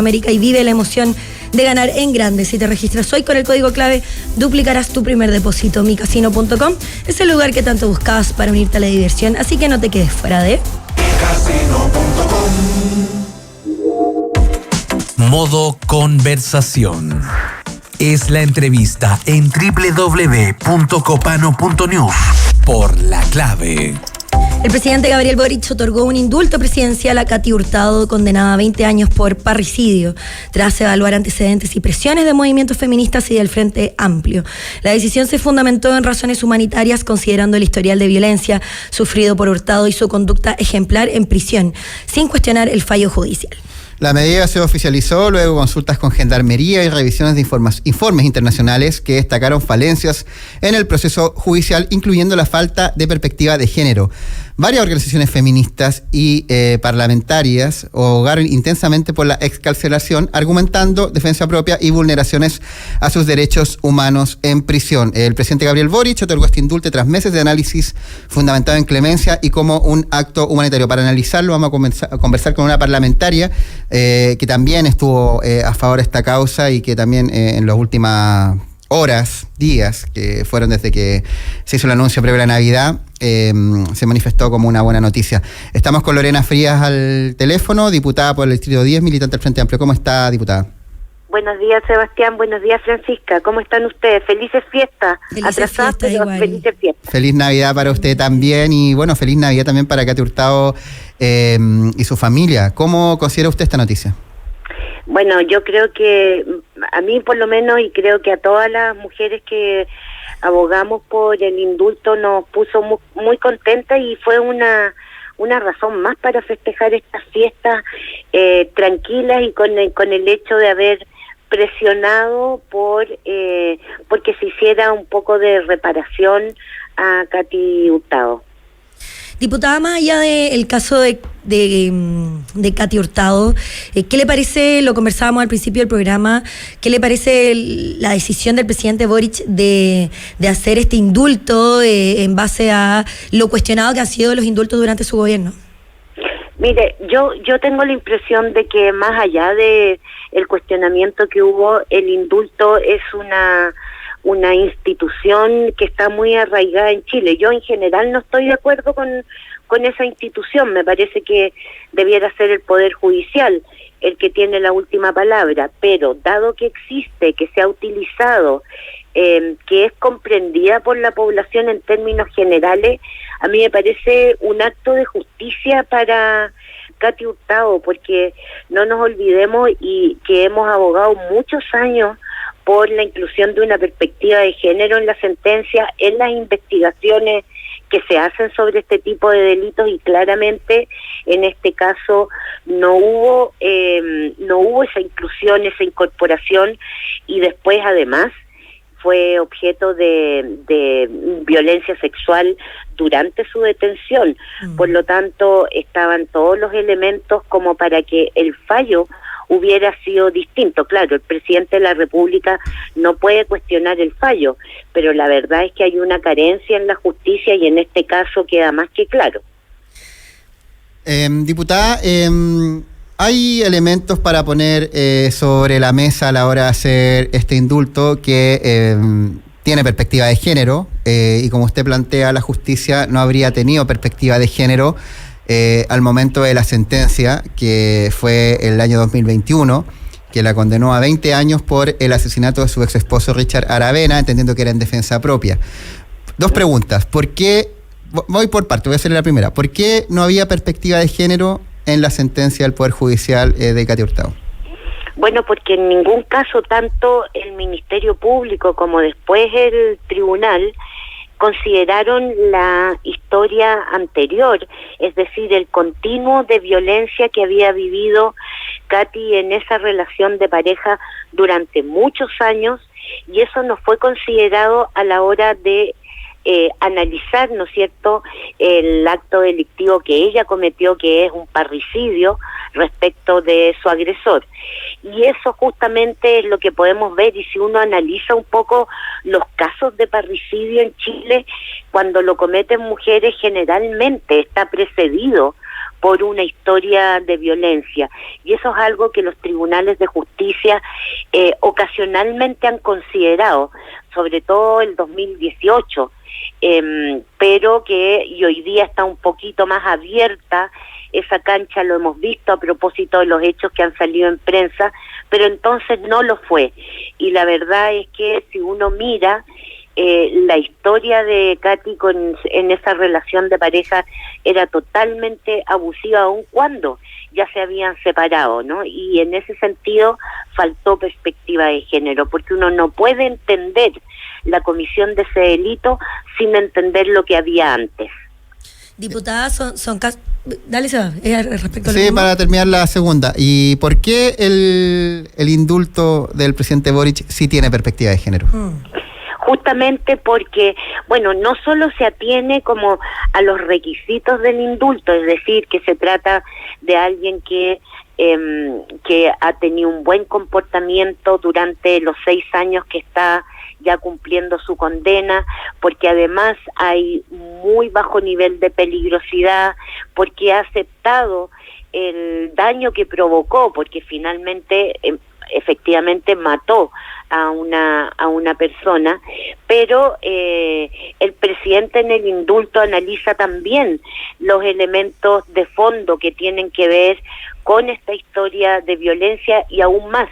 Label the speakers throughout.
Speaker 1: América y vive la emoción de ganar en grande. Si te registras hoy con el código clave, duplicarás tu primer depósito. Micasino.com es el lugar que tanto buscabas para unirte a la diversión, así que no te quedes fuera de
Speaker 2: Micasino.com.
Speaker 3: Modo conversación. Es la entrevista en www.copano.news por La Clave.
Speaker 1: El presidente Gabriel Boric otorgó un indulto presidencial a Katy Hurtado, condenada a 20 años por parricidio, tras evaluar antecedentes y presiones de movimientos feministas y del Frente Amplio. La decisión se fundamentó en razones humanitarias, considerando el historial de violencia sufrido por Hurtado y su conducta ejemplar en prisión, sin cuestionar el fallo judicial.
Speaker 4: La medida se oficializó luego de consultas con Gendarmería y revisiones de informes internacionales que destacaron falencias en el proceso judicial, incluyendo la falta de perspectiva de género. Varias organizaciones feministas y parlamentarias abogaron intensamente por la excarcelación, argumentando defensa propia y vulneraciones a sus derechos humanos en prisión. El presidente Gabriel Boric otorgó este indulto tras meses de análisis fundamentado en clemencia y como un acto humanitario. Para analizarlo vamos a conversar con una parlamentaria que también estuvo a favor de esta causa y que también en las últimas horas, días, que fueron desde que se hizo el anuncio previo a la Navidad, se manifestó como una buena noticia. Estamos con Lorena Frías al teléfono, diputada por el Distrito 10, militante del Frente Amplio. ¿Cómo está, diputada?
Speaker 5: Buenos días, Sebastián. Buenos días, Francisca. ¿Cómo están ustedes? Felices fiestas. Atrasadas, pero felices fiestas.
Speaker 4: Feliz Navidad para usted también y, bueno, feliz Navidad también para Katy Hurtado y su familia. ¿Cómo considera usted esta noticia?
Speaker 5: Bueno, yo creo que a mí por lo menos, y creo que a todas las mujeres que abogamos por el indulto, nos puso muy contentas y fue una razón más para festejar estas fiestas tranquilas y con el hecho de haber presionado porque se hiciera un poco de reparación a Katy Hurtado.
Speaker 1: Diputada, más allá del caso de Katy Hurtado, ¿qué le parece, lo conversábamos al principio del programa, qué le parece la decisión del presidente Boric de hacer este indulto en base a lo cuestionado que han sido los indultos durante su gobierno?
Speaker 5: Mire, yo tengo la impresión de que más allá de el cuestionamiento que hubo, el indulto es una institución que está muy arraigada en Chile. Yo en general no estoy de acuerdo con esa institución. Me parece que debiera ser el Poder Judicial el que tiene la última palabra, pero dado que existe, que se ha utilizado, que es comprendida por la población en términos generales, a mí me parece un acto de justicia para Katy Hurtado, porque no nos olvidemos y que hemos abogado muchos años por la inclusión de una perspectiva de género en la sentencia, en las investigaciones que se hacen sobre este tipo de delitos, y claramente en este caso no hubo esa inclusión, esa incorporación, y después además fue objeto de violencia sexual durante su detención. Por lo tanto, estaban todos los elementos como para que el fallo hubiera sido distinto. Claro, el presidente de la República no puede cuestionar el fallo, pero la verdad es que hay una carencia en la justicia y en este caso queda más que claro.
Speaker 4: Diputada, hay elementos para poner sobre la mesa a la hora de hacer este indulto que tiene perspectiva de género y, como usted plantea, la justicia no habría tenido perspectiva de género al momento de la sentencia, que fue el año 2021, que la condenó a 20 años por el asesinato de su ex esposo Richard Aravena, entendiendo que era en defensa propia. Dos preguntas. ¿Por qué? Voy por parte, voy a hacerle la primera. ¿Por qué no había perspectiva de género en la sentencia del Poder Judicial de Katy Hurtado?
Speaker 5: Bueno, porque en ningún caso tanto el Ministerio Público como después el tribunal consideraron la historia anterior, es decir, el continuo de violencia que había vivido Katy en esa relación de pareja durante muchos años, y eso no fue considerado a la hora de analizar, ¿no es cierto?, el acto delictivo que ella cometió, que es un parricidio respecto de su agresor. Y eso justamente es lo que podemos ver, y si uno analiza un poco los casos de parricidio en Chile, cuando lo cometen mujeres generalmente está precedido por una historia de violencia. Y eso es algo que los tribunales de justicia ocasionalmente han considerado, sobre todo el 2018, pero que y hoy día está un poquito más abierta esa cancha, lo hemos visto a propósito de los hechos que han salido en prensa, pero entonces no lo fue. Y la verdad es que si uno mira la historia de Katy en esa relación de pareja era totalmente abusiva, aun cuando ya se habían separado, ¿no? Y en ese sentido faltó perspectiva de género, porque uno no puede entender la comisión de ese delito sin entender lo que había antes.
Speaker 1: Diputada, son casos... Dale, Seba, respecto a lo
Speaker 4: Sí,
Speaker 1: mismo.
Speaker 4: para terminar la segunda. ¿Y por qué el indulto del presidente Boric sí tiene perspectiva de género?
Speaker 5: Justamente porque, bueno, no solo se atiene como a los requisitos del indulto, es decir, que se trata de alguien que ha tenido un buen comportamiento durante los 6 años que está ya cumpliendo su condena, porque además hay muy bajo nivel de peligrosidad, porque ha aceptado el daño que provocó, porque finalmente efectivamente mató a una persona, pero el presidente en el indulto analiza también los elementos de fondo que tienen que ver con esta historia de violencia y aún más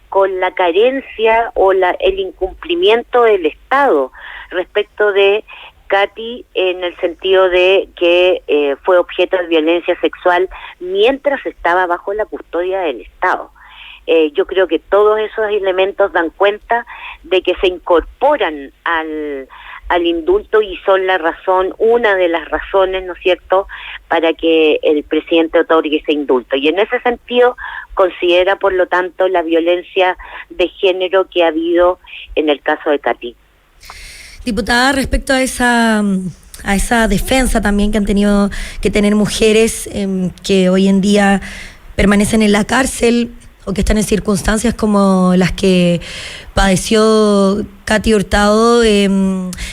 Speaker 5: con la carencia o el incumplimiento del Estado respecto de Katy, en el sentido de que fue objeto de violencia sexual mientras estaba bajo la custodia del Estado. Yo creo que todos esos elementos dan cuenta de que se incorporan al indulto y son una de las razones, ¿no es cierto?, para que el presidente otorgue ese indulto. Y en ese sentido considera, por lo tanto, la violencia de género que ha habido en el caso de Katy.
Speaker 1: Diputada, respecto a esa defensa también que han tenido que tener mujeres que hoy en día permanecen en la cárcel o que están en circunstancias como las que padeció Katy Hurtado,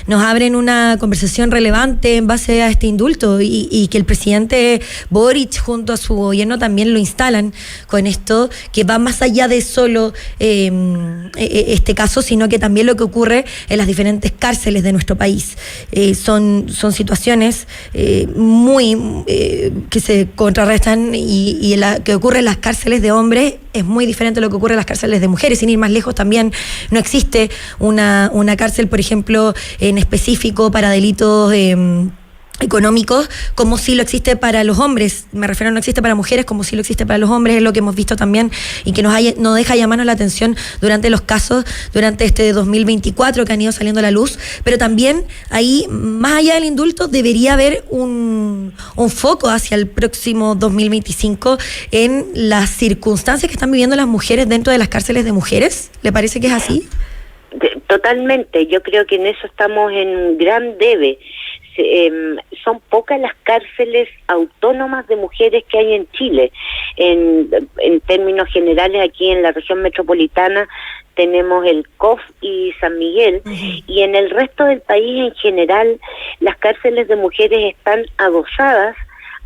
Speaker 1: nos abren una conversación relevante en base a este indulto y que el presidente Boric junto a su gobierno también lo instalan con esto, que va más allá de solo este caso, sino que también lo que ocurre en las diferentes cárceles de nuestro país. Son situaciones que se contrarrestan y la que ocurre en las cárceles de hombres es muy diferente a lo que ocurre en las cárceles de mujeres. Sin ir más lejos, también no existe una cárcel, por ejemplo, en específico para delitos económicos, como sí lo existe para los hombres. Me refiero, no existe para mujeres como sí lo existe para los hombres, es lo que hemos visto también y que nos deja llamarnos la atención durante los casos, durante este 2024 que han ido saliendo a la luz, pero también ahí, más allá del indulto, debería haber un foco hacia el próximo 2025 en las circunstancias que están viviendo las mujeres dentro de las cárceles de mujeres. ¿Le parece que es así?
Speaker 5: Totalmente, yo creo que en eso estamos en un gran debe. Son pocas las cárceles autónomas de mujeres que hay en Chile. En términos generales, aquí en la región metropolitana tenemos el COF y San Miguel, y en el resto del país en general las cárceles de mujeres están adosadas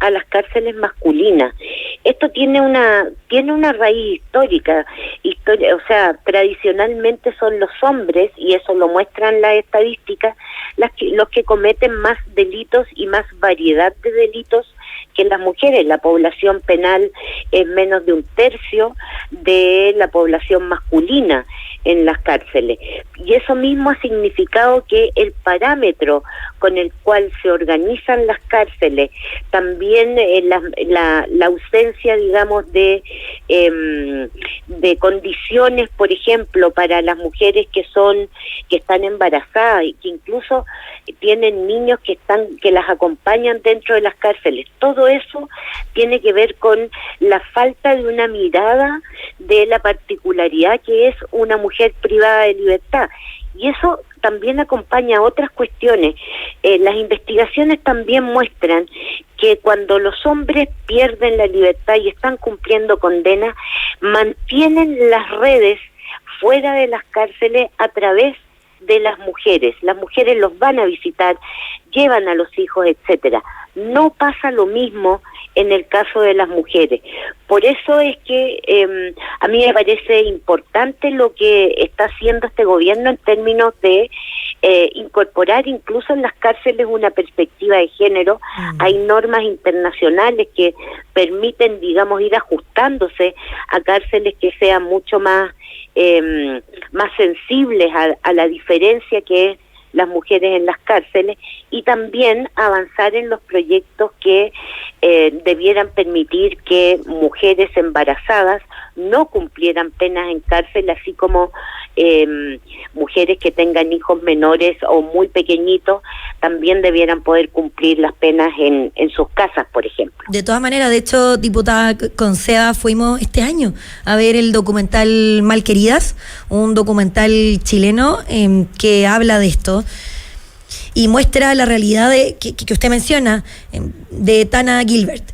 Speaker 5: a las cárceles masculinas. Esto tiene una raíz histórica, o sea, tradicionalmente son los hombres, y eso lo muestran las estadísticas, los que cometen más delitos y más variedad de delitos que las mujeres. La población penal es menos de 1/3 de la población masculina en las cárceles. Y eso mismo ha significado que el parámetro con el cual se organizan las cárceles, también la ausencia, digamos, de condiciones, por ejemplo, para las mujeres que están embarazadas y que incluso tienen niños que las acompañan dentro de las cárceles. Todo eso tiene que ver con la falta de una mirada de la particularidad que es una mujer privada de libertad. Y eso también acompaña a otras cuestiones. Las investigaciones también muestran que cuando los hombres pierden la libertad y están cumpliendo condena, mantienen las redes fuera de las cárceles a través de las mujeres. Las mujeres los van a visitar, llevan a los hijos, etcétera. No pasa lo mismo en el caso de las mujeres. Por eso es que a mí me parece importante lo que está haciendo este gobierno en términos de incorporar incluso en las cárceles una perspectiva de género. Hay normas internacionales que permiten, digamos, ir ajustándose a cárceles que sean mucho más sensibles a la diferencia que es las mujeres en las cárceles, y también avanzar en los proyectos que debieran permitir que mujeres embarazadas no cumplieran penas en cárcel, así como mujeres que tengan hijos menores o muy pequeñitos también debieran poder cumplir las penas en sus casas, por ejemplo.
Speaker 1: De todas maneras, de hecho, diputada Conceda, fuimos este año a ver el documental Malqueridas, un documental chileno que habla de esto y muestra la realidad que usted menciona, de Tana Gilbert,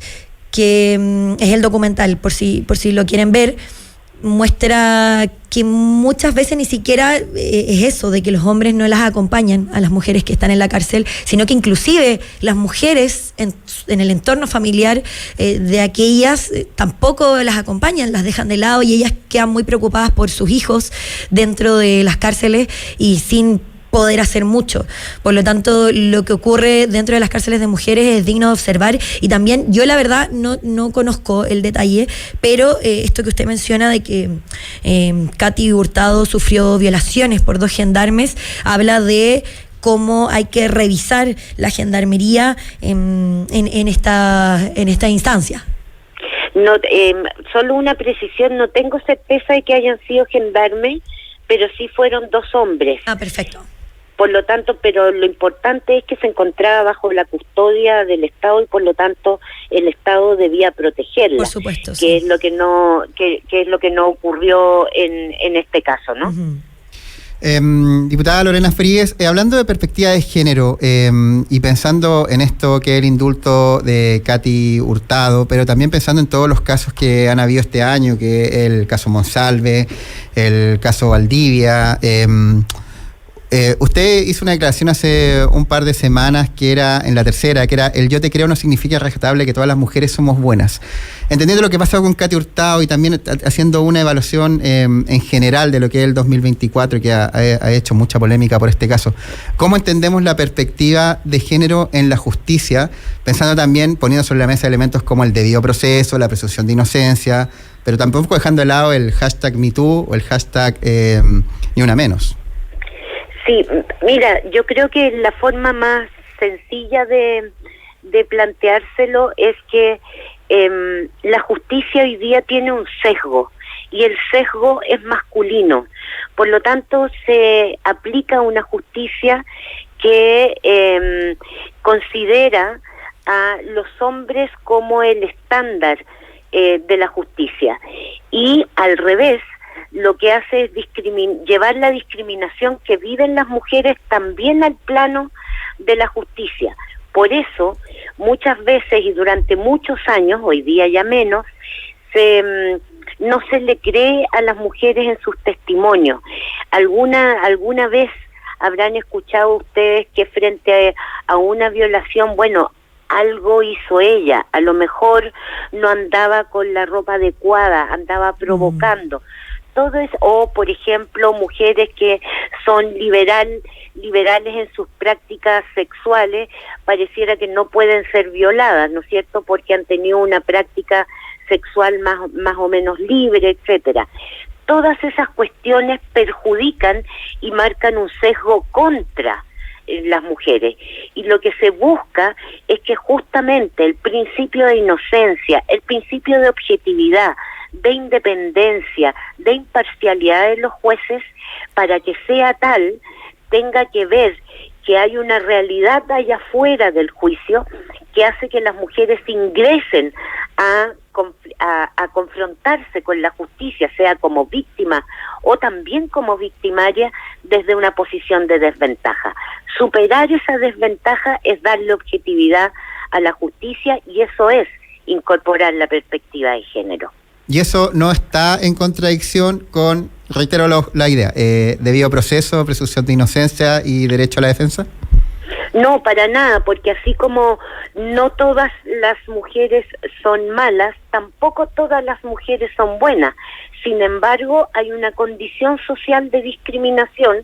Speaker 1: que es el documental, por si lo quieren ver. Muestra que muchas veces ni siquiera es eso, de que los hombres no las acompañan a las mujeres que están en la cárcel, sino que inclusive las mujeres en el entorno familiar de aquellas tampoco las acompañan, las dejan de lado, y ellas quedan muy preocupadas por sus hijos dentro de las cárceles y sin poder hacer mucho. Por lo tanto, lo que ocurre dentro de las cárceles de mujeres es digno de observar, y también yo la verdad no conozco el detalle, pero esto que usted menciona de que Katy Hurtado sufrió violaciones por 2 gendarmes, habla de cómo hay que revisar la gendarmería en esta instancia.
Speaker 5: No, solo una precisión, no tengo certeza de que hayan sido gendarmes, pero sí fueron 2 hombres.
Speaker 1: Ah, perfecto.
Speaker 5: Por lo tanto, pero lo importante es que se encontraba bajo la custodia del Estado y por lo tanto el Estado debía protegerla.
Speaker 1: Por supuesto,
Speaker 5: que
Speaker 1: sí.
Speaker 5: es lo que no ocurrió en este caso, ¿no?
Speaker 1: Uh-huh.
Speaker 4: Diputada Lorena Fríguez, hablando de perspectiva de género y pensando en esto que es el indulto de Katy Hurtado, pero también pensando en todos los casos que han habido este año, que es el caso Monsalve, el caso Valdivia. Usted hizo una declaración hace un par de semanas que era en la tercera, que era: el yo te creo no significa rescatable que todas las mujeres somos buenas. Entendiendo lo que pasó con Katy Hurtado y también haciendo una evaluación en general de lo que es el 2024, que ha hecho mucha polémica por este caso, ¿cómo entendemos la perspectiva de género en la justicia? Pensando también, poniendo sobre la mesa elementos como el debido proceso, la presunción de inocencia, pero tampoco dejando de lado el hashtag MeToo o el hashtag Ni Una Menos.
Speaker 5: Sí, mira, yo creo que la forma más sencilla de planteárselo es que la justicia hoy día tiene un sesgo, y el sesgo es masculino. Por lo tanto, se aplica una justicia que considera a los hombres como el estándar de la justicia, y al revés, lo que hace es llevar la discriminación que viven las mujeres también al plano de la justicia. Por eso, muchas veces y durante muchos años, hoy día ya menos, no se le cree a las mujeres en sus testimonios. Alguna vez habrán escuchado ustedes que frente a una violación, bueno, algo hizo ella, a lo mejor no andaba con la ropa adecuada, andaba provocando. Todo eso, o por ejemplo, mujeres que son liberales en sus prácticas sexuales, pareciera que no pueden ser violadas, ¿no es cierto?, porque han tenido una práctica sexual más o menos libre, etcétera. Todas esas cuestiones perjudican y marcan un sesgo contra las mujeres, y lo que se busca es que justamente el principio de inocencia, el principio de objetividad, de independencia, de imparcialidad de los jueces, para que sea tal, tenga que ver que hay una realidad allá afuera del juicio que hace que las mujeres ingresen a confrontarse con la justicia, sea como víctima o también como victimaria, desde una posición de desventaja. Superar esa desventaja es darle objetividad a la justicia, y eso es incorporar la perspectiva de género.
Speaker 4: Y eso no está en contradicción con reitero la idea, debido proceso, presunción de inocencia y derecho a la defensa.
Speaker 5: No, para nada, porque así como no todas las mujeres son malas, tampoco todas las mujeres son buenas. Sin embargo, hay una condición social de discriminación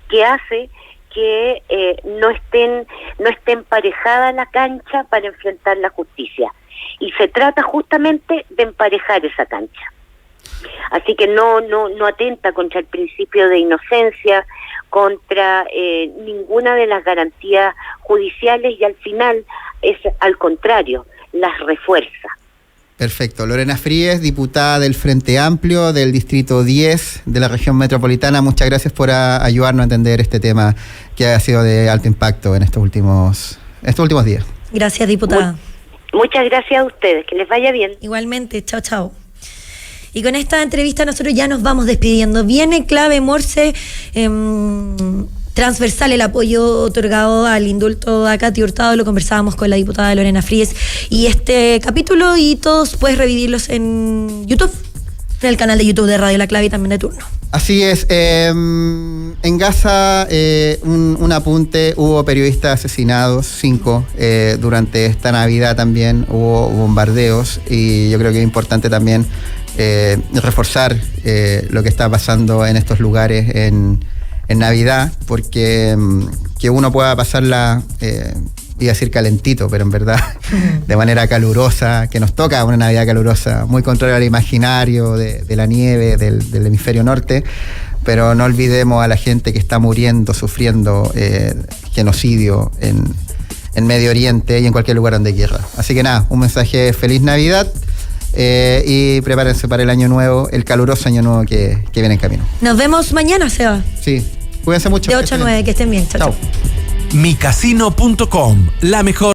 Speaker 5: que hace que no esté emparejada la cancha para enfrentar la justicia. Y se trata justamente de emparejar esa cancha. Así que no atenta contra el principio de inocencia, contra ninguna de las garantías judiciales, y al final es al contrario, las refuerza.
Speaker 4: Perfecto. Lorena Fríes, diputada del Frente Amplio del Distrito 10 de la región metropolitana, muchas gracias por ayudarnos a entender este tema que ha sido de alto impacto en estos últimos días.
Speaker 1: Gracias, diputada.
Speaker 5: Muchas gracias a ustedes, que les vaya bien.
Speaker 1: Igualmente, chao, chao. Y con esta entrevista nosotros ya nos vamos despidiendo. Viene Clave Morse, transversal el apoyo otorgado al indulto a Katy Hurtado, lo conversábamos con la diputada Lorena Fríes, y este capítulo y todos puedes revivirlos en YouTube, en el canal de YouTube de Radio La Clave y también de Turno.
Speaker 4: Así es, en Gaza, un apunte, hubo periodistas asesinados, 5, durante esta Navidad también hubo bombardeos, y yo creo que es importante también reforzar lo que está pasando en estos lugares en Navidad, porque que uno pueda pasarla, iba a decir calentito, pero en verdad de manera calurosa, que nos toca una Navidad calurosa, muy contrario al imaginario de la nieve del hemisferio norte, pero no olvidemos a la gente que está muriendo, sufriendo genocidio en Medio Oriente y en cualquier lugar donde hay guerra. Así que nada, un mensaje feliz Navidad. Y prepárense para el año nuevo, el caluroso año nuevo que viene en camino.
Speaker 1: Nos vemos mañana, Seba.
Speaker 4: Sí, cuídense mucho.
Speaker 1: De 8 a 9, que estén bien. Chao, chao.
Speaker 3: Micasino.com, la mejor